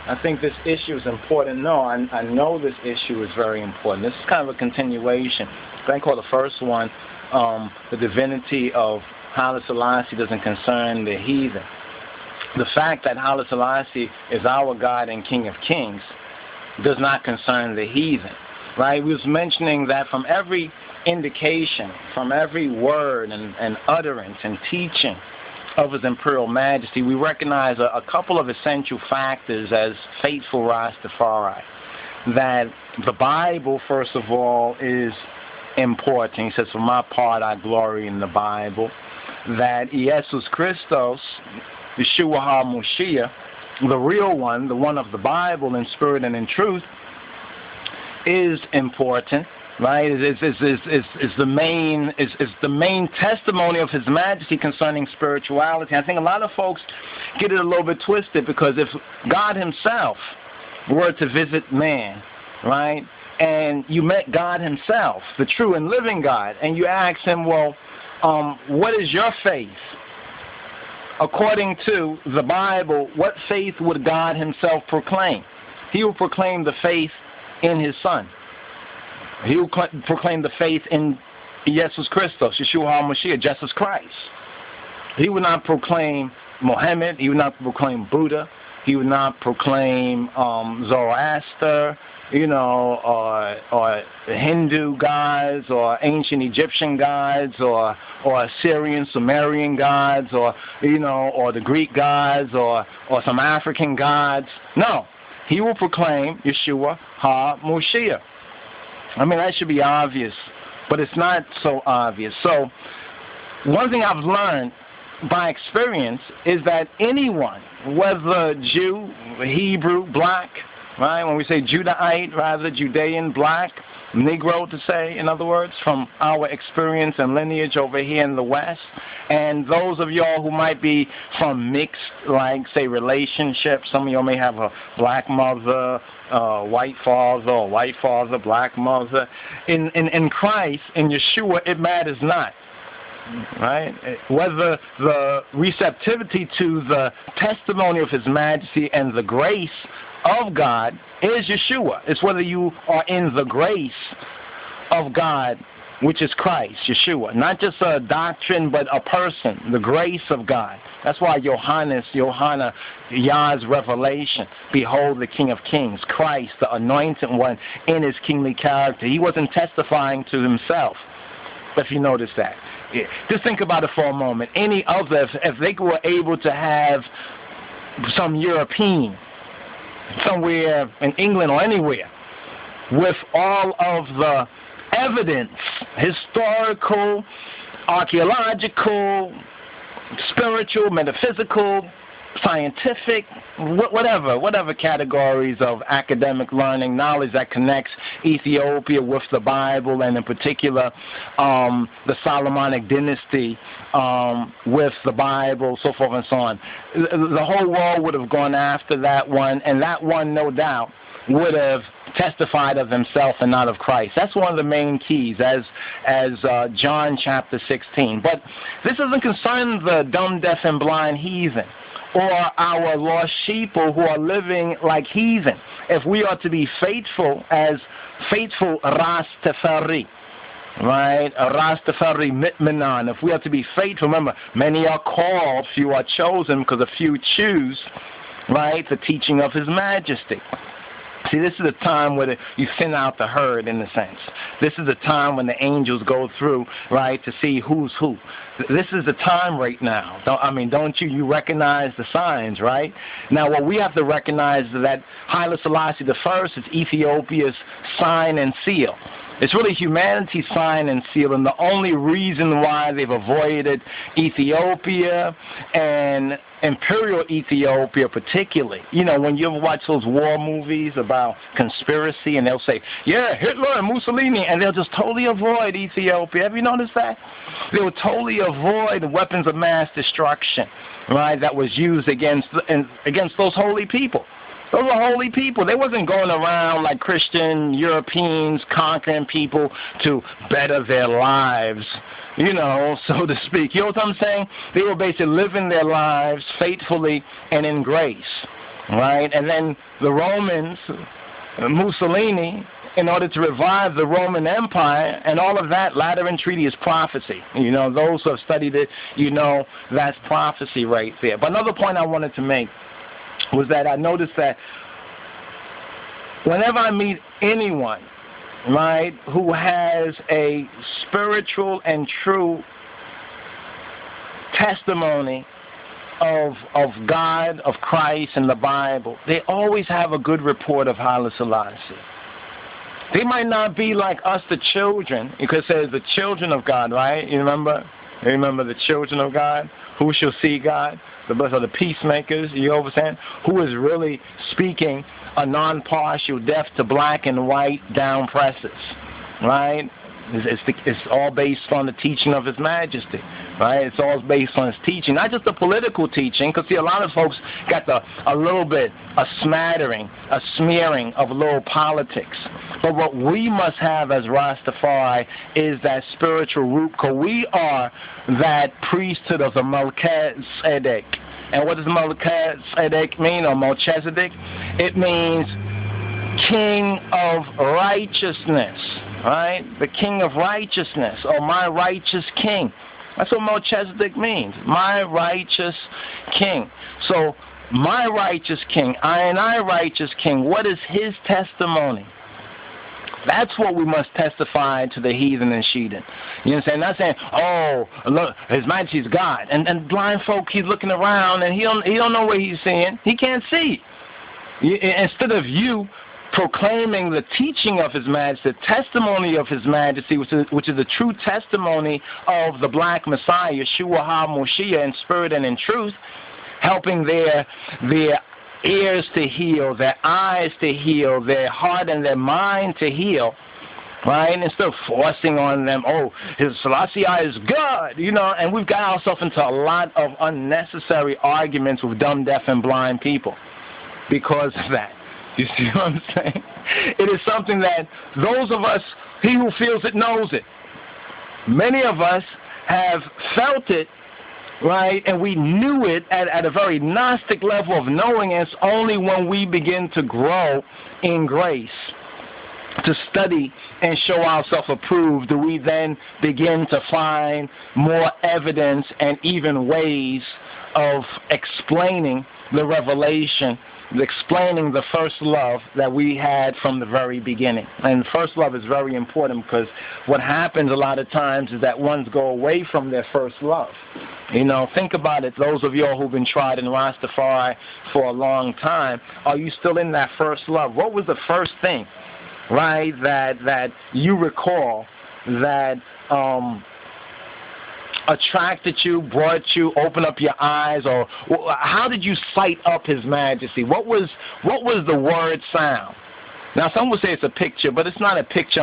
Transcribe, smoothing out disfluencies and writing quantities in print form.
I think this issue is important. No, I know this issue is very important. This is kind of a continuation. I think the first one, the divinity of Haile Selassie doesn't concern the heathen. The fact that Haile Selassie is our God and King of Kings does not concern the heathen, right? We was mentioning that from every indication, from every word and utterance and teaching of His Imperial Majesty, we recognize a couple of essential factors as faithful Rastafari. That the Bible, first of all, is important. He says, for my part, I glory in the Bible. That Jesus Christos, Yeshua HaMashiach, the real one, the one of the Bible in spirit and in truth, is important. Right, is the main testimony of His Majesty concerning spirituality. I think a lot of folks get it a little bit twisted, because if God Himself were to visit man, right, and you met God Himself, the true and living God, and you ask Him, well, what is your faith? According to the Bible, what faith would God Himself proclaim? He will proclaim the faith in His Son. He will proclaim the faith in Jesus Christos, Yeshua HaMashiach, Jesus Christ. He would not proclaim Muhammad. He would not proclaim Buddha. He would not proclaim Zoroaster, or Hindu gods, or ancient Egyptian gods, or Assyrian, Sumerian gods, or the Greek gods, or some African gods. No, He will proclaim Yeshua HaMashiach. I mean, that should be obvious, but it's not so obvious. So one thing I've learned by experience is that anyone, whether Jew, Hebrew, black, right? When we say Judahite, rather Judean, black, Negro to say, in other words, from our experience and lineage over here in the West, and those of y'all who might be from mixed, like, say, relationships. Some of y'all may have a black mother, white father, or white father, black mother. In Christ, in Yeshua, it matters not. Right? Whether the receptivity to the testimony of His Majesty and the grace of God is Yeshua. It's whether you are in the grace of God, which is Christ, Yeshua. Not just a doctrine, but a person, the grace of God. That's why Yohana, Yah's revelation, behold the King of Kings, Christ, the anointed one in His kingly character. He wasn't testifying to Himself, if you notice that. Yeah. Just think about it for a moment. Any other, if they were able to have some European, somewhere in England or anywhere, with all of the evidence, historical, archaeological, spiritual, metaphysical, scientific, whatever categories of academic learning, knowledge that connects Ethiopia with the Bible, and in particular the Solomonic dynasty with the Bible, so forth and so on. The whole world would have gone after that one, and that one, no doubt, would have testified of himself and not of Christ. That's one of the main keys, as John chapter 16. But this doesn't concern the dumb, deaf, and blind heathen, or our lost sheep who are living like heathen. If we are to be faithful as faithful Rastafari, right? Rastafari mitmanan. If we are to be faithful, remember, many are called, few are chosen, because a few choose, right, the teaching of His Majesty. See, this is a time where you thin out the herd, in a sense. This is a time when the angels go through, right, to see who's who. This is the time right now. Don't you recognize the signs, right? Now, what we have to recognize is that Haile Selassie I is Ethiopia's sign and seal. It's really humanity's sign and seal, and the only reason why they've avoided Ethiopia and imperial Ethiopia particularly. When you ever watch those war movies about conspiracy, and they'll say, yeah, Hitler and Mussolini, and they'll just totally avoid Ethiopia. Have you noticed that? They will totally avoid weapons of mass destruction, right, that was used against those holy people. Those were holy people. They wasn't going around like Christian Europeans conquering people to better their lives, so to speak. You know what I'm saying? They were basically living their lives faithfully and in grace. right? And then the Romans, Mussolini, in order to revive the Roman Empire, and all of that, Lateran Treaty is prophecy. Those who have studied it, that's prophecy right there. But another point I wanted to make was that I noticed that whenever I meet anyone, right, who has a spiritual and true testimony of God, of Christ, and the Bible, they always have a good report of Haile Selassie. They might not be like us, the children, because it says the children of God, right? You remember the children of God? Who shall see God? The blessed are the peacemakers, you understand? Who is really speaking a non-partial, deaf to black and white down presses, right? It's all based on the teaching of His Majesty, right? It's all based on His teaching, not just the political teaching, because see, a lot of folks got a little bit, a smattering, a smearing of a little politics. But what we must have as Rastafari is that spiritual root, because we are that priesthood of the Melchizedek. And what does Melchizedek mean, or Melchizedek? It means King of Righteousness, right? The King of Righteousness, or my righteous King. That's what Melchizedek means, my righteous King. So, my righteous King, I righteous King, what is his testimony? That's what we must testify to the heathen and sheathen. You know what I'm saying? Not saying, oh, look, His Majesty's God. And blind folk, he's looking around and he don't know what he's seeing. He can't see. Instead of you proclaiming the teaching of His Majesty, the testimony of His Majesty, which is the true testimony of the Black Messiah, Yeshua HaMoshiach, in spirit and in truth, helping their ears to heal, their eyes to heal, their heart and their mind to heal, right? Instead of forcing on them, oh, His Selassie is God, and we've got ourselves into a lot of unnecessary arguments with dumb, deaf, and blind people because of that. You see what I'm saying? It is something that those of us, he who feels it knows it. Many of us have felt it, right, and we knew it at a very Gnostic level of knowing. It's only when we begin to grow in grace, to study and show ourselves approved, do we then begin to find more evidence and even ways of explaining the revelation, explaining the first love that we had from the very beginning. And first love is very important, because what happens a lot of times is that ones go away from their first love. Think about it. Those of you who've been tried in Rastafari for a long time, are you still in that first love? What was the first thing, right, that you recall that attracted you, brought you, opened up your eyes, or how did you sight up His Majesty? What was the word sound? Now, some would say it's a picture, but it's not a picture